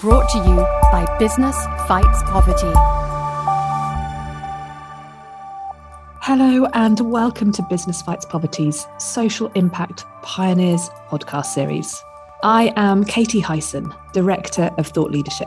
Brought to you by Business Fights Poverty. Hello and welcome to Business Fights Poverty's Social Impact Pioneers podcast series. I am Khadija Hashimi, Director of Thought Leadership.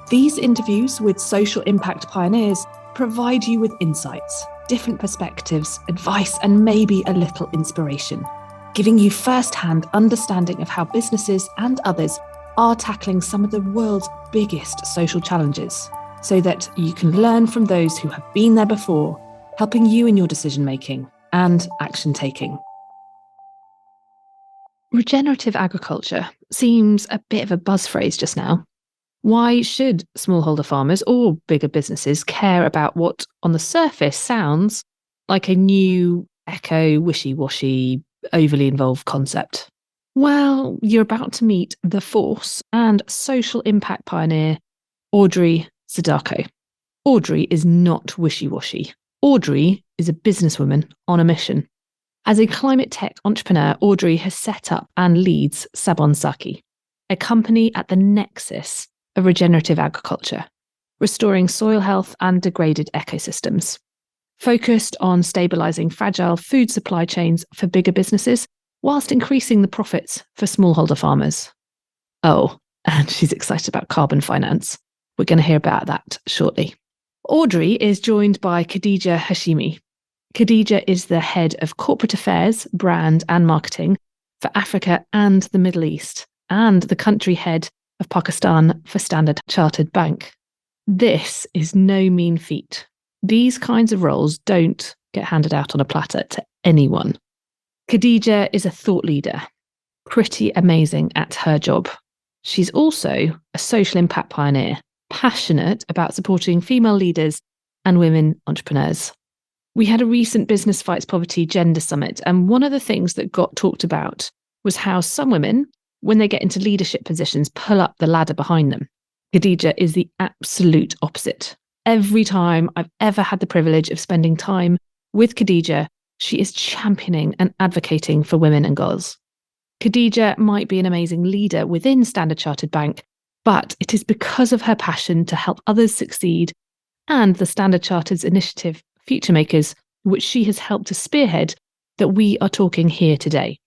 These interviews with social impact pioneers provide you with insights, different perspectives, advice, and maybe a little inspiration, giving you first-hand understanding of how businesses and others are tackling some of the world's biggest social challenges, so that you can learn from those who have been there before, helping you in your decision-making and action-taking. Regenerative agriculture seems a bit of a buzz phrase just now. Why should smallholder farmers or bigger businesses care about what on the surface sounds like a new, echo, wishy-washy, overly involved concept? Well, you're about to meet the force and social impact pioneer, Audrey Darko. Audrey is not wishy-washy. Audrey is a businesswoman on a mission. As a climate tech entrepreneur, Audrey has set up and leads Sabonsaki, a company at the nexus of regenerative agriculture, restoring soil health and degraded ecosystems. Focused on stabilising fragile food supply chains for bigger businesses, whilst increasing the profits for smallholder farmers. Oh, and she's excited about carbon finance. We're going to hear about that shortly. Audrey is joined by Khadija Hashimi. Khadija is the head of corporate affairs, brand and marketing for Africa and the Middle East, and the country head of Pakistan for Standard Chartered Bank. This is no mean feat. These kinds of roles don't get handed out on a platter to anyone. Khadija is a thought leader, pretty amazing at her job. She's also a social impact pioneer, passionate about supporting female leaders and women entrepreneurs. We had a recent Business Fights Poverty Gender Summit, and one of the things that got talked about was how some women, when they get into leadership positions, pull up the ladder behind them. Khadija is the absolute opposite. Every time I've ever had the privilege of spending time with Khadija, she is championing and advocating for women and girls. Khadija might be an amazing leader within Standard Chartered Bank, but it is because of her passion to help others succeed and the Standard Chartered's initiative, Futuremakers, which she has helped to spearhead, that we are talking here today.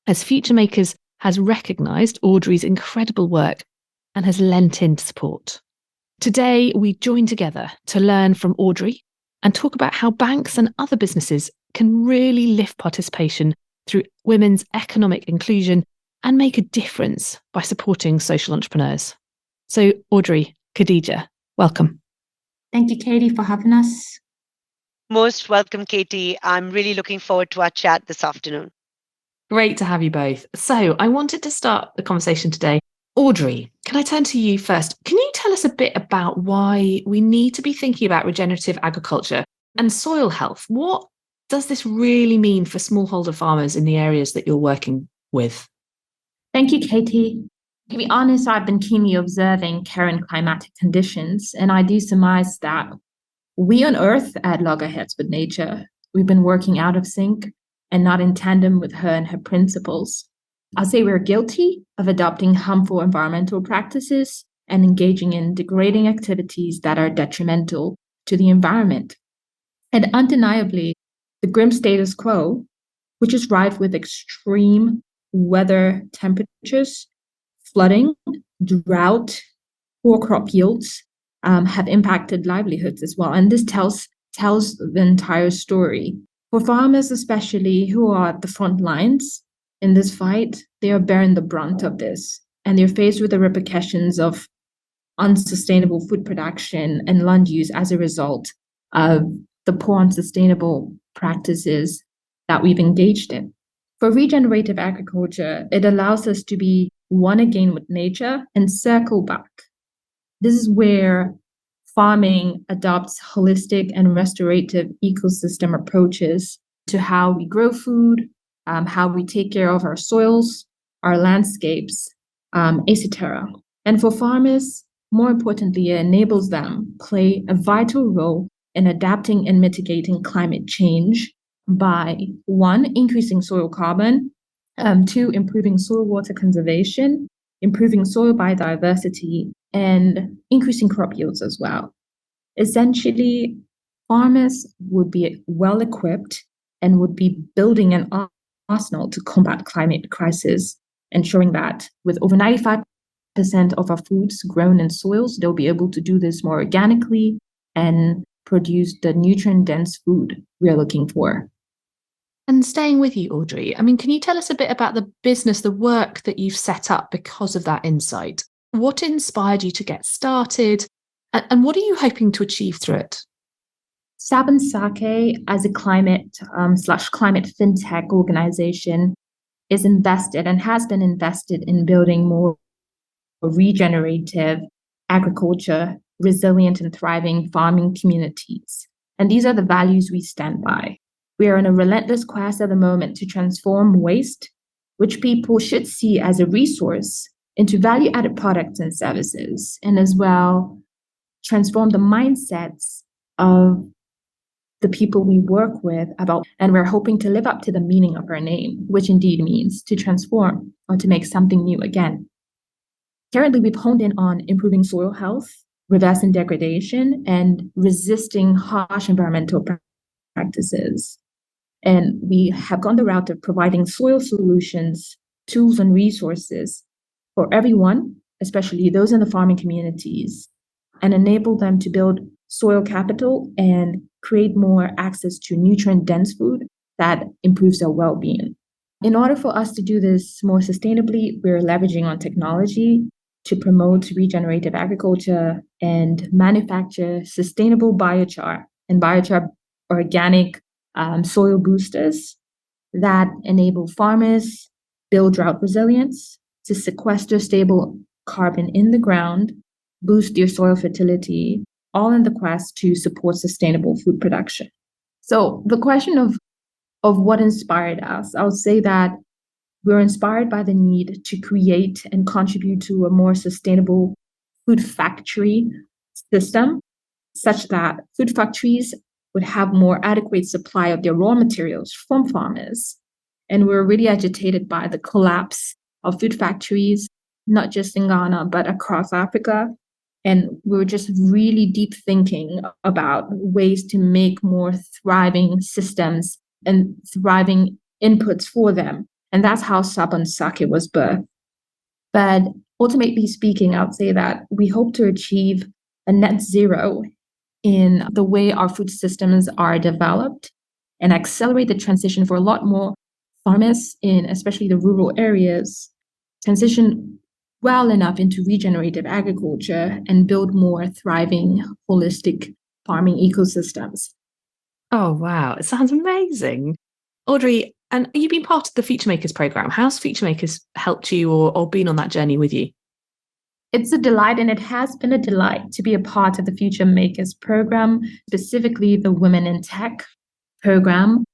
As Futuremakers has recognised Audrey's incredible work and has lent in support. Today, we join together to learn from Audrey and talk about how banks and other businesses can really lift participation through women's economic inclusion and make a difference by supporting social entrepreneurs. So, Audrey, Khadija, welcome. Thank you, Katie, for having us. Most welcome, Katie. I'm really looking forward to our chat this afternoon. Great to have you both. So, I wanted to start the conversation today. Audrey, can I turn to you first? Can you tell us a bit about why we need to be thinking about regenerative agriculture and soil health? What does this really mean for smallholder farmers in the areas that you're working with? Thank you, Katie. To be honest, I've been keenly observing current climatic conditions, and I do surmise that we on Earth at loggerheads with nature. We've been working out of sync and not in tandem with her and her principles. I'll say we're guilty of adopting harmful environmental practices and engaging in degrading activities that are detrimental to the environment. And undeniably, the grim status quo, which is rife with extreme weather temperatures, flooding, drought, poor crop yields, have impacted livelihoods as well. And this tells the entire story. For farmers especially, who are at the front lines in this fight, they are bearing the brunt of this, and they're faced with the repercussions of unsustainable food production and land use as a result of the poor unsustainable practices that we've engaged in. For regenerative agriculture, it allows us to be one again with nature and circle back. This is where farming adopts holistic and restorative ecosystem approaches to how we grow food, how we take care of our soils, our landscapes, etc. And for farmers, more importantly, it enables them play a vital role in adapting and mitigating climate change by, one, increasing soil carbon, two, improving soil water conservation, improving soil biodiversity, and increasing crop yields as well. Essentially, farmers would be well equipped and would be building an arsenal to combat climate crisis, ensuring that with over 95% of our foods grown in soils, they'll be able to do this more organically and produce the nutrient-dense food we're looking for. And staying with you, Audrey, I mean, can you tell us a bit about the business, the work that you've set up because of that insight? What inspired you to get started? And what are you hoping to achieve through it? Sabon Sake, as a climate / climate fintech organization, is invested and has been invested in building more regenerative agriculture, resilient and thriving farming communities. And these are the values we stand by. We are in a relentless quest at the moment to transform waste, which people should see as a resource, into value-added products and services, and as well transform the mindsets of the people we work with and we're hoping to live up to the meaning of our name, which indeed means to transform or to make something new again. Currently, we've honed in on improving soil health, reversing degradation, and resisting harsh environmental practices. And we have gone the route of providing soil solutions, tools, and resources for everyone, especially those in the farming communities, and enable them to build soil capital and create more access to nutrient-dense food that improves their well-being. In order for us to do this more sustainably, we're leveraging on technology to promote regenerative agriculture and manufacture sustainable biochar and biochar organic soil boosters that enable farmers build drought resilience, to sequester stable carbon in the ground, boost their soil fertility, all in the quest to support sustainable food production. So the question of what inspired us, I would say that we're inspired by the need to create and contribute to a more sustainable food factory system, such that food factories would have more adequate supply of their raw materials from farmers. And we're really agitated by the collapse of food factories, not just in Ghana, but across Africa. And we were just really deep thinking about ways to make more thriving systems and thriving inputs for them. And that's how Sabon Sake was birthed. But ultimately speaking, I would say that we hope to achieve a net zero in the way our food systems are developed and accelerate the transition for a lot more farmers in especially the rural areas, transition well enough into regenerative agriculture and build more thriving, holistic farming ecosystems. Oh, wow. It sounds amazing. Audrey, and you've been part of the Futuremakers program. How's Futuremakers helped you or been on that journey with you? It's a delight, and it has been a delight to be a part of the Futuremakers program, specifically the Women in Tech program.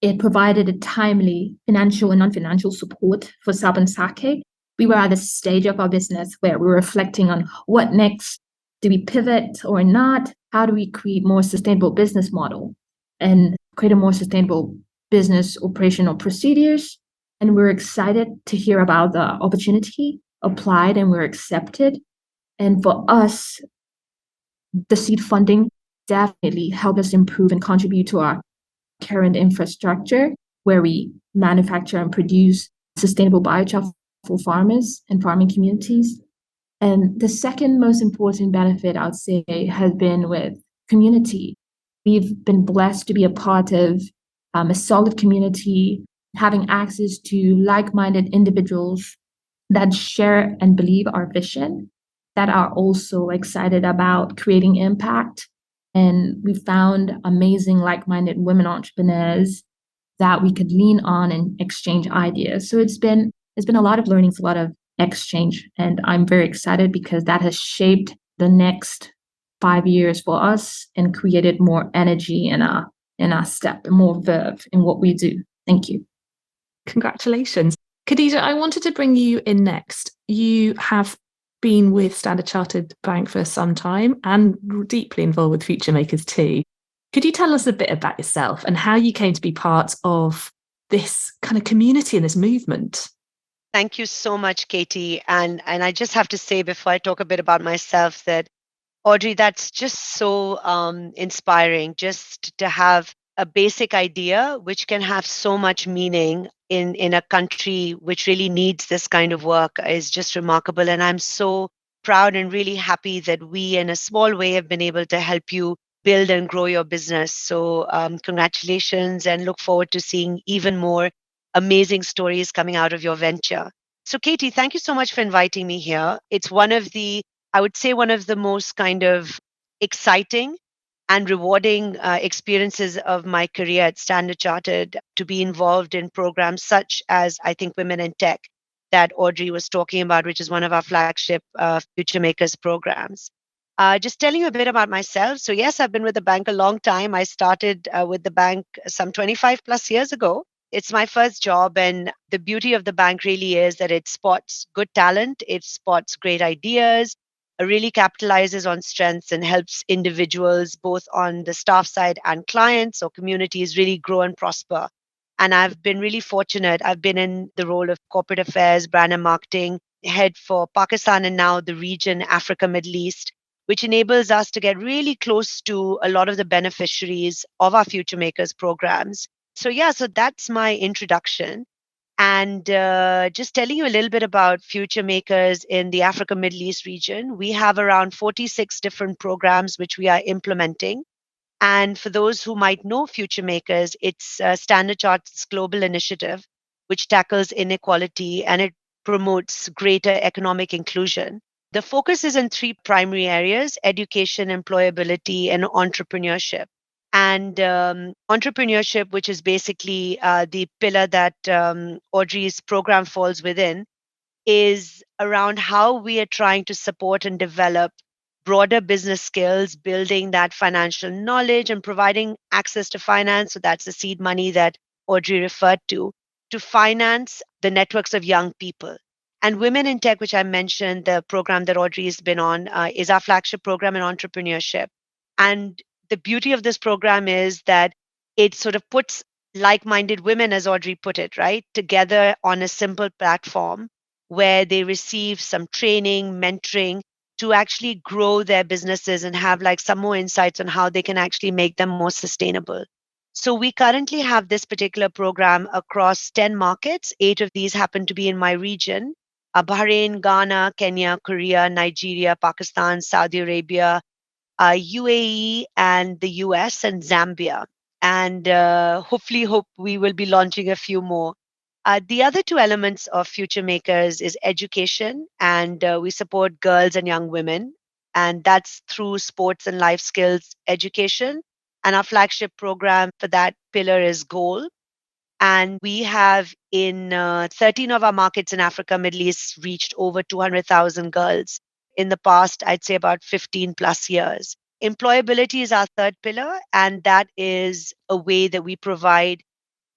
It provided a timely financial and non-financial support for Sabon Sake. We were at the stage of our business where we were reflecting on what next. Do we pivot or not? How do we create more sustainable business model and create a more sustainable business operational procedures? And we're excited to hear about the opportunity, applied, and we're accepted. And for us, the seed funding definitely helped us improve and contribute to our current infrastructure, where we manufacture and produce sustainable biochar for farmers and farming communities. And the second most important benefit, I would say, has been with community. We've been blessed to be a part of a solid community, having access to like-minded individuals that share and believe our vision, that are also excited about creating impact. And we found amazing like-minded women entrepreneurs that we could lean on and exchange ideas. So it's been a lot of learnings, a lot of exchange. And I'm very excited because that has shaped the next 5 years for us and created more energy in our step, more verve in what we do. Thank you. Congratulations. Khadija, I wanted to bring you in next. You have been with Standard Chartered Bank for some time and deeply involved with Futuremakers too. Could you tell us a bit about yourself and how you came to be part of this kind of community and this movement? Thank you so much, Katie. And I just have to say before I talk a bit about myself that Audrey, that's just so inspiring just to have a basic idea which can have so much meaning in a country which really needs this kind of work is just remarkable. And I'm so proud and really happy that we, in a small way, have been able to help you build and grow your business. So, congratulations and look forward to seeing even more amazing stories coming out of your venture. So, Katie, thank you so much for inviting me here. It's one of the I would say one of the most kind of exciting and rewarding experiences of my career at Standard Chartered to be involved in programs such as I think Women in Tech that Audrey was talking about, which is one of our flagship Futuremakers programs. Just telling you a bit about myself. So, yes, I've been with the bank a long time. I started with the bank some 25 plus years ago. It's my first job. And the beauty of the bank really is that it spots good talent, it spots great ideas, really capitalizes on strengths and helps individuals both on the staff side and clients or communities really grow and prosper. And I've been really fortunate. I've been in the role of corporate affairs, brand and marketing head for Pakistan and now the region, Africa, Middle East, which enables us to get really close to a lot of the beneficiaries of our Future Makers programs. So, yeah, so that's my introduction. And just telling you a little bit about Future Makers in the Africa Middle East region, we have around 46 different programs which we are implementing. And for those who might know Future Makers, it's Standard Chartered's global initiative, which tackles inequality and it promotes greater economic inclusion. The focus is in three primary areas: education, employability, and entrepreneurship. And entrepreneurship, which is basically the pillar that Audrey's program falls within, is around how we are trying to support and develop broader business skills, building that financial knowledge and providing access to finance. So that's the seed money that Audrey referred to finance the networks of young people. And Women in Tech, which I mentioned, the program that Audrey has been on, is our flagship program in entrepreneurship. And the beauty of this program is that it sort of puts like minded women, as Audrey put it, right, together on a simple platform where they receive some training, mentoring to actually grow their businesses and have like some more insights on how they can actually make them more sustainable. So we currently have this particular program across 10 markets. 8 of these happen to be in my region: Bahrain, Ghana, Kenya, Korea, Nigeria, Pakistan, Saudi Arabia, UAE, and the US and Zambia. And hopefully, hope we will be launching a few more. The other two elements of Future Makers is education, and we support girls and young women, and that's through sports and life skills education. And our flagship program for that pillar is Goal. And we have in 13 of our markets in Africa, Middle East, reached over 200,000 girls in the past, I'd say about 15 plus years. Employability is our third pillar, and that is a way that we provide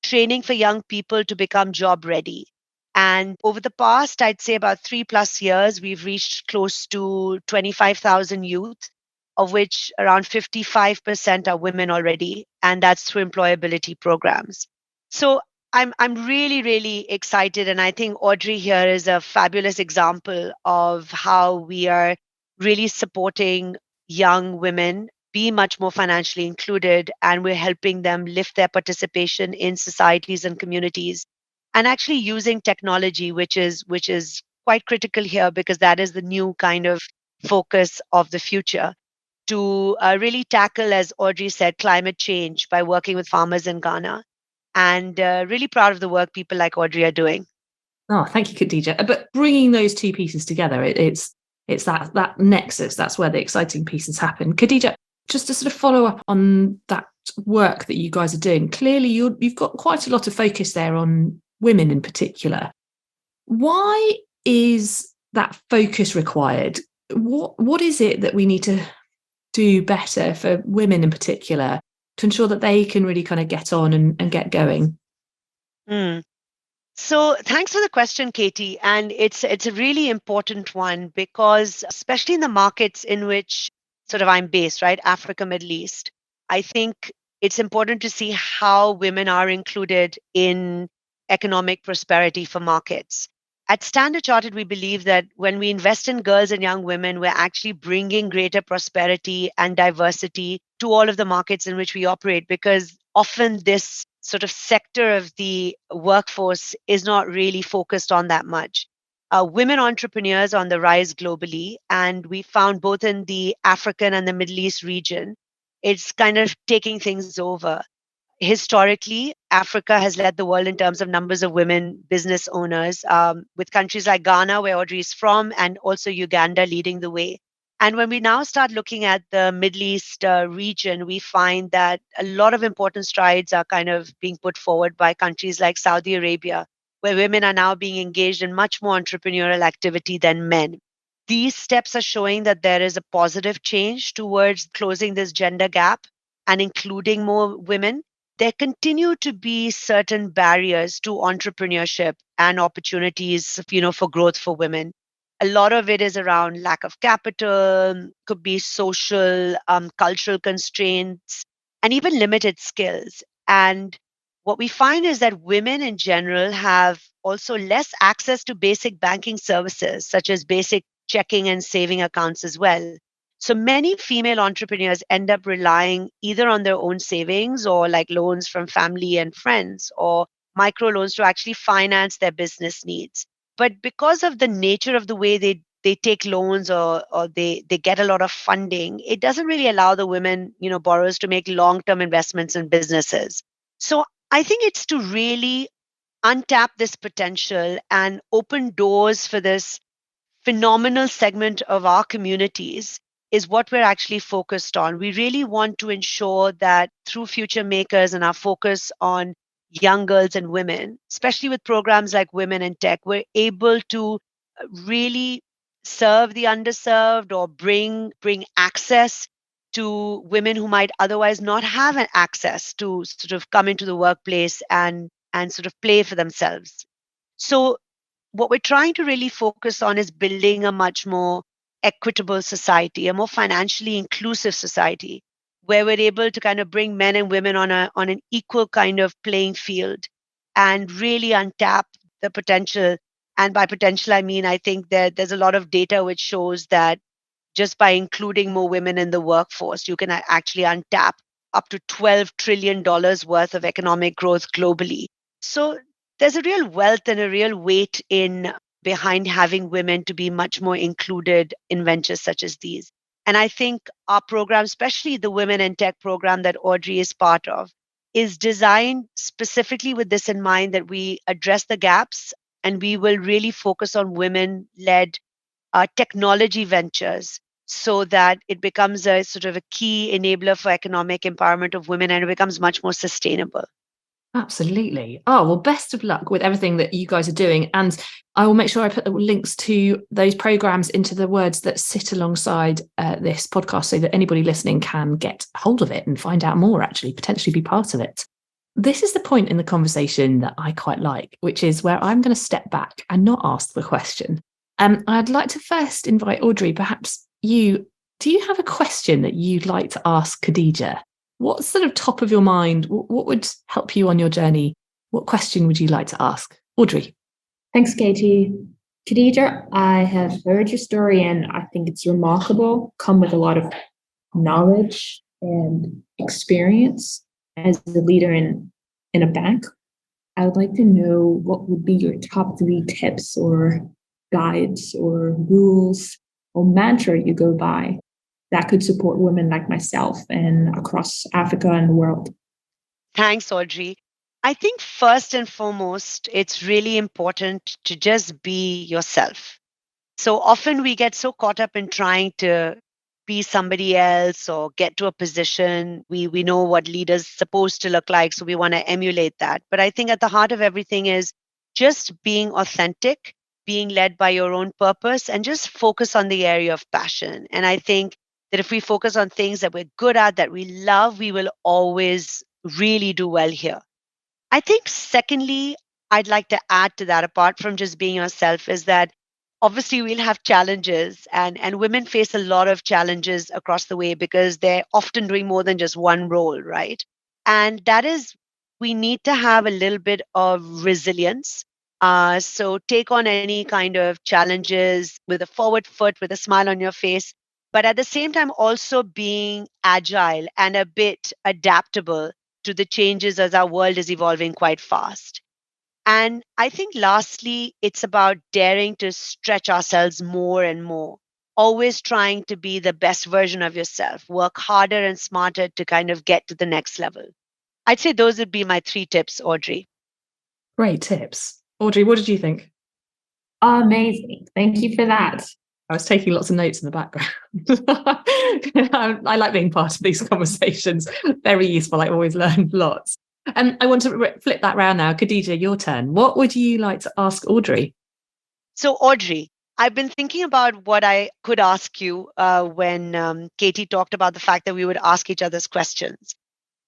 training for young people to become job ready. And over the past, I'd say about 3 plus years, we've reached close to 25,000 youth, of which around 55% are women already. And that's through employability programs. So I'm really, really excited. And I think Audrey here is a fabulous example of how we are really supporting young women be much more financially included, and we're helping them lift their participation in societies and communities, and actually using technology, which is quite critical here because that is the new kind of focus of the future to really tackle, as Audrey said, climate change by working with farmers in Ghana. And really proud of the work people like Audrey are doing. Oh, thank you, Khadija. But bringing those two pieces together, it's that nexus. That's where the exciting pieces happen. Khadija, just to sort of follow up on that work that you guys are doing, clearly you've got quite a lot of focus there on women in particular. Why is that focus required? What is it that we need to do better for women in particular to ensure that they can really kind of get on and get going? So thanks for the question, Katie. And it's a really important one because especially in the markets in which sort of I'm based, right? Africa, Middle East, I think it's important to see how women are included in economic prosperity for markets. At Standard Chartered, we believe that when we invest in girls and young women, we're actually bringing greater prosperity and diversity to all of the markets in which we operate, because often this sort of sector of the workforce is not really focused on that much. Women entrepreneurs on the rise globally, and we found both in the African and the Middle East region, it's kind of taking things over. Historically, Africa has led the world in terms of numbers of women business owners, with countries like Ghana, where Audrey is from, and also Uganda leading the way. And when we now start looking at the Middle East region, we find that a lot of important strides are kind of being put forward by countries like Saudi Arabia, where women are now being engaged in much more entrepreneurial activity than men. These steps are showing that there is a positive change towards closing this gender gap and including more women. There continue to be certain barriers to entrepreneurship and opportunities, for growth for women. A lot of it is around lack of capital, could be social, cultural constraints, and even limited skills. And what we find is that women in general have also less access to basic banking services, such as basic checking and saving accounts as well. So many female entrepreneurs end up relying either on their own savings or like loans from family and friends or microloans to actually finance their business needs. But because of the nature of the way they take loans, or they get a lot of funding, it doesn't really allow the women, borrowers to make long-term investments in businesses. So I think it's to really untap this potential and open doors for this phenomenal segment of our communities is what we're actually focused on. We really want to ensure that through Futuremakers and our focus on young girls and women, especially with programs like Women in Tech, we're able to really serve the underserved or bring access to women who might otherwise not have an access to sort of come into the workplace and sort of play for themselves. So what we're trying to really focus on is building a much more equitable society, a more financially inclusive society, where we're able to kind of bring men and women on an equal kind of playing field and really untap the potential. And by potential, I mean, I think that there's a lot of data which shows that just by including more women in the workforce, you can actually untap up to $12 trillion worth of economic growth globally. So there's a real wealth and a real weight in behind having women to be much more included in ventures such as these. And I think our program, especially the Women in Tech program that Audrey is part of, is designed specifically with this in mind, that we address the gaps and we will really focus on women led technology ventures so that it becomes a sort of a key enabler for economic empowerment of women and it becomes much more sustainable. Absolutely. Oh, well, best of luck with everything that you guys are doing. And I will make sure I put the links to those programs into the words that sit alongside this podcast so that anybody listening can get hold of it and find out more, actually, potentially be part of it. This is the point in the conversation that I quite like, which is where I'm going to step back and not ask the question. I'd like to first invite Audrey, perhaps do you have a question that you'd like to ask Khadija? What's sort of top of your mind? What would help you on your journey? What question would you like to ask? Audrey. Thanks, Katie. Khadija, I have heard your story and I think it's remarkable, come with a lot of knowledge and experience as a leader in a bank. I would like to know what would be your top 3 tips or guides or rules or mantra you go by that could support women like myself and across Africa and the world. Thanks, Audrey. I think first and foremost, it's really important to just be yourself. So often we get so caught up in trying to be somebody else or get to a position. We know what leaders supposed to look like, so we want to emulate that. But I think at the heart of everything is just being authentic, being led by your own purpose, and just focus on the area of passion. And I think that if we focus on things that we're good at, that we love, we will always really do well here. I think, secondly, I'd like to add to that, apart from just being yourself, is that obviously we'll have challenges, and women face a lot of challenges across the way because they're often doing more than just one role, right? And that is, we need to have a little bit of resilience. So take on any kind of challenges with a forward foot, with a smile on your face, but at the same time, also being agile and a bit adaptable to the changes as our world is evolving quite fast. And I think lastly, it's about daring to stretch ourselves more and more, always trying to be the best version of yourself, work harder and smarter to kind of get to the next level. I'd say those would be my 3 tips, Audrey. Great tips. Audrey, what did you think? Amazing. Thank you for that. I was taking lots of notes in the background. I like being part of these conversations. Very useful. I always learn lots. And I want to flip that round now. Khadija, your turn. What would you like to ask Audrey? So, Audrey, I've been thinking about what I could ask you when Katie talked about the fact that we would ask each other's questions.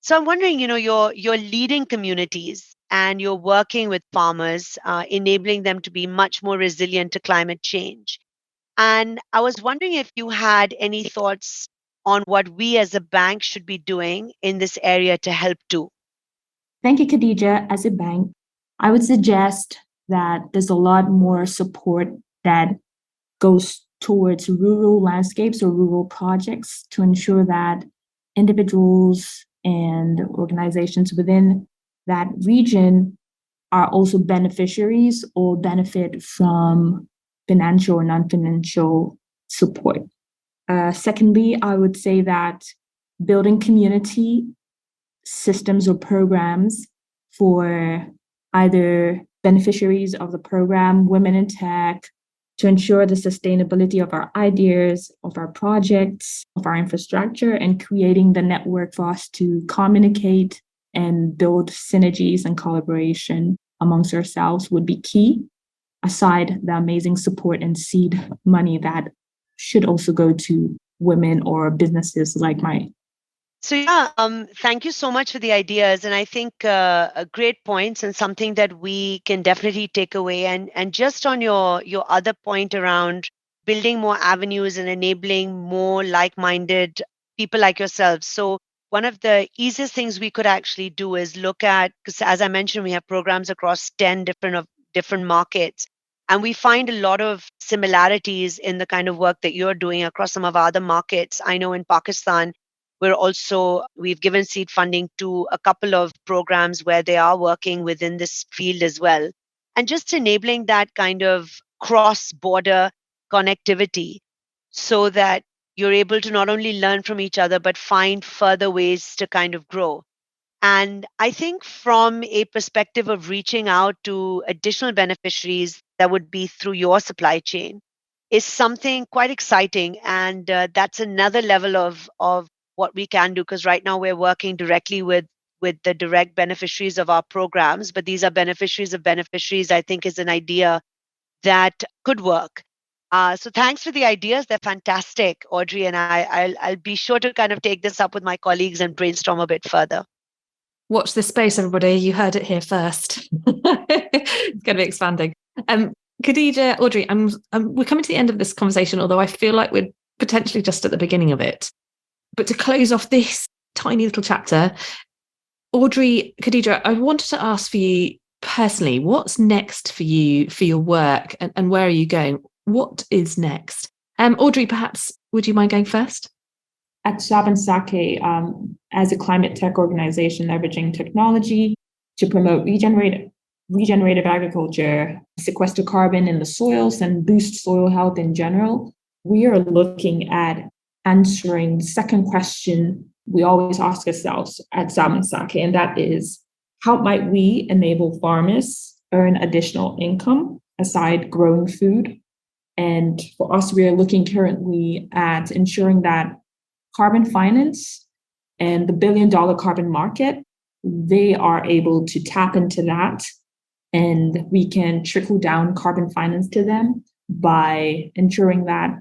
So I'm wondering, you're leading communities and you're working with farmers, enabling them to be much more resilient to climate change. And I was wondering if you had any thoughts on what we as a bank should be doing in this area to help too. Thank you, Khadija. As a bank, I would suggest that there's a lot more support that goes towards rural landscapes or rural projects to ensure that individuals and organizations within that region are also beneficiaries or benefit from financial or non-financial support. Secondly, I would say that building community systems or programs for either beneficiaries of the program, women in tech, to ensure the sustainability of our ideas, of our projects, of our infrastructure, and creating the network for us to communicate and build synergies and collaboration amongst ourselves would be key, aside the amazing support and seed money that should also go to women or businesses like mine. So yeah, thank you so much for the ideas, and I think great points and something that we can definitely take away. And just on your other point around building more avenues and enabling more like-minded people like yourselves. So one of the easiest things we could actually do is look at, because as I mentioned, we have programs across 10 different markets, and we find a lot of similarities in the kind of work that you're doing across some of our other markets. I know in Pakistan we've given seed funding to a couple of programs where they are working within this field as well. And just enabling that kind of cross-border connectivity so that you're able to not only learn from each other, but find further ways to kind of grow. And I think from a perspective of reaching out to additional beneficiaries that would be through your supply chain is something quite exciting. And that's another level of what we can do, because right now we're working directly with the direct beneficiaries of our programs, but these are beneficiaries of beneficiaries, I think is an idea that could work. So thanks for the ideas. They're fantastic, Audrey, and I'll be sure to kind of take this up with my colleagues and brainstorm a bit further. Watch this space, everybody. You heard it here first. It's going to be expanding. Khadija, Audrey, we're coming to the end of this conversation, although I feel like we're potentially just at the beginning of it. But to close off this tiny little chapter, Audrey, Khadija, I wanted to ask for you personally, what's next for you, for your work, and where are you going? What is next? Audrey, perhaps, would you mind going first? At Sake, as a climate tech organization leveraging technology to promote regenerative agriculture, sequester carbon in the soils, and boost soil health in general, we are looking at answering the second question we always ask ourselves at Sake, and that is, how might we enable farmers earn additional income aside growing food? And for us, we are looking currently at ensuring that carbon finance and the $1 billion carbon market, they are able to tap into that, and we can trickle down carbon finance to them by ensuring that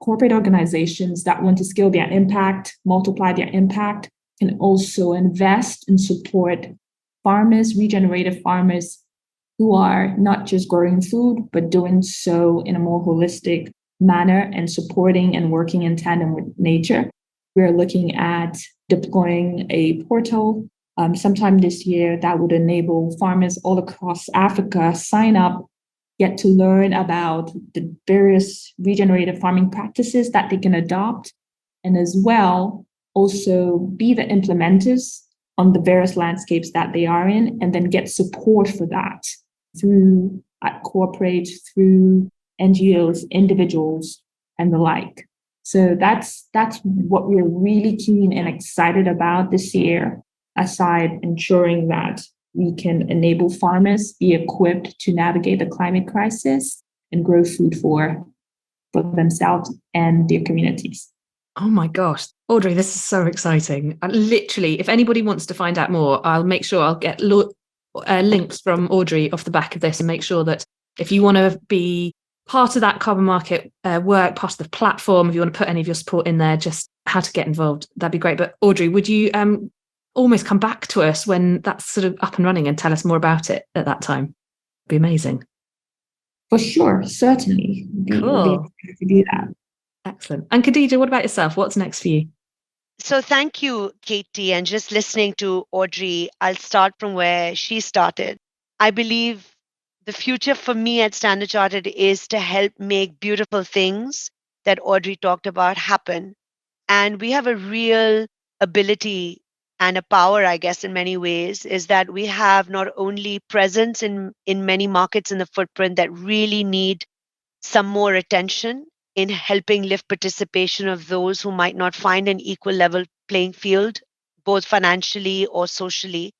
corporate organizations that want to scale their impact, multiply their impact, can also invest and support farmers, regenerative farmers, who are not just growing food, but doing so in a more holistic manner and supporting and working in tandem with nature. We're looking at deploying a portal sometime this year that would enable farmers all across Africa sign up, get to learn about the various regenerative farming practices that they can adopt, and as well also be the implementers on the various landscapes that they are in, and then get support for that through corporate, through NGOs, individuals, and the like. So that's what we're really keen and excited about this year, aside ensuring that we can enable farmers be equipped to navigate the climate crisis and grow food for themselves and their communities. Oh my gosh, Audrey, this is so exciting. Literally, if anybody wants to find out more, I'll make sure I'll get links from Audrey off the back of this, and make sure that if you want to be part of that carbon market work, part of the platform, if you want to put any of your support in there, just how to get involved, that'd be great. But Audrey, would you almost come back to us when that's sort of up and running and tell us more about it at that time? It'd be amazing. For sure, certainly. Cool. We'll be to do that. Excellent. And Khadija, what about yourself? What's next for you? So thank you, Katie. And just listening to Audrey, I'll start from where she started. I believe the future for me at Standard Chartered is to help make beautiful things that Audrey talked about happen. And we have a real ability and a power, I guess, in many ways, is that we have not only presence in many markets in the footprint that really need some more attention in helping lift participation of those who might not find an equal level playing field, both financially or socially.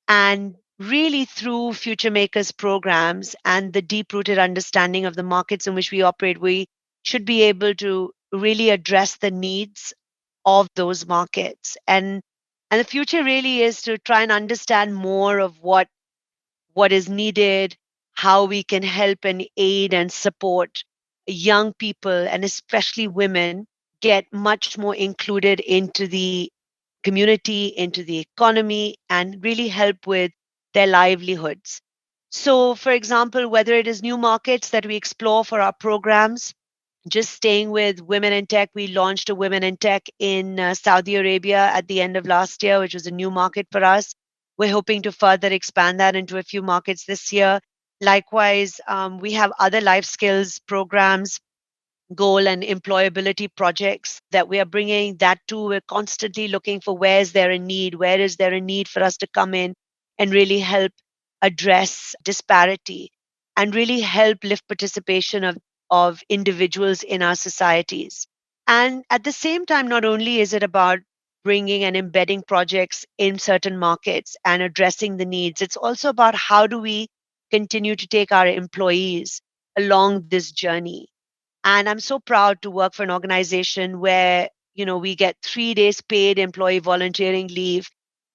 And really through Futuremakers programs and the deep-rooted understanding of the markets in which we operate, we should be able to really address the needs of those markets. And the future really is to try and understand more of what is needed, how we can help and aid and support young people, and especially women, get much more included into the community, into the economy, and really help with their livelihoods. So, for example, whether it is new markets that we explore for our programs, just staying with women in tech, we launched a women in tech in Saudi Arabia at the end of last year, which was a new market for us. We're hoping to further expand that into a few markets this year. Likewise, we have other life skills programs, goal and employability projects that we are bringing that too. We're constantly looking for where is there a need for us to come in and really help address disparity and really help lift participation of individuals in our societies. And at the same time, not only is it about bringing and embedding projects in certain markets and addressing the needs, it's also about how do we continue to take our employees along this journey. And I'm so proud to work for an organization where, we get 3 days paid employee volunteering leave,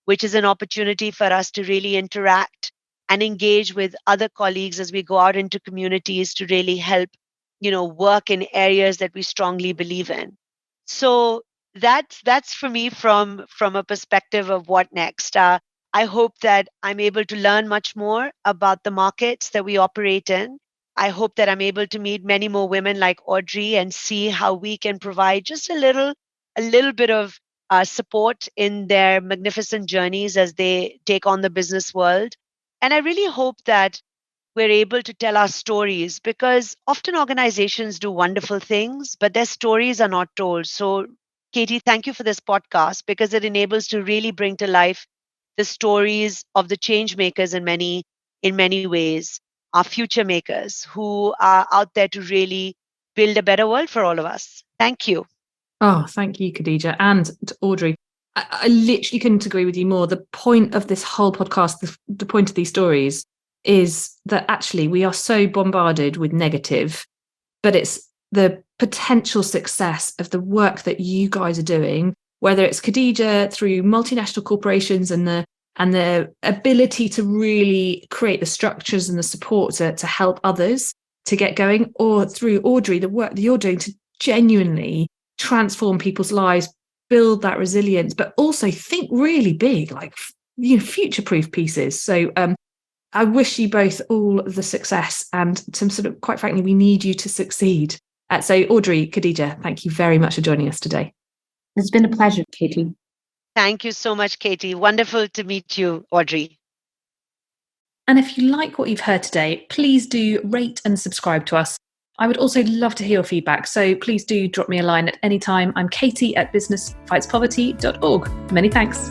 which is an opportunity for us to really interact and engage with other colleagues as we go out into communities to really help, work in areas that we strongly believe in. So that's for me from a perspective of what next. I hope that I'm able to learn much more about the markets that we operate in. I hope that I'm able to meet many more women like Audrey and see how we can provide just a little bit of support in their magnificent journeys as they take on the business world. And I really hope that we're able to tell our stories, because often organizations do wonderful things, but their stories are not told. So, Katie, thank you for this podcast, because it enables to really bring to life the stories of the change makers in many ways, our future makers who are out there to really build a better world for all of us. Thank you. Oh, thank you, Khadija, and Audrey. I literally couldn't agree with you more. The point of this whole podcast, the point of these stories, is that actually we are so bombarded with negative, but it's the potential success of the work that you guys are doing, whether it's Khadija through multinational corporations and the ability to really create the structures and the support to help others to get going, or through Audrey, the work that you're doing to genuinely transform people's lives, build that resilience, but also think really big, like future-proof pieces. So I wish you both all the success, and to sort of, quite frankly, we need you to succeed. So Audrey, Khadija, thank you very much for joining us today. It's been a pleasure, Katie. Thank you so much, Katie. Wonderful to meet you, Audrey. And if you like what you've heard today, please do rate and subscribe to us. I would also love to hear your feedback, so please do drop me a line at any time. I'm Katie at businessfightspoverty.org. Many thanks.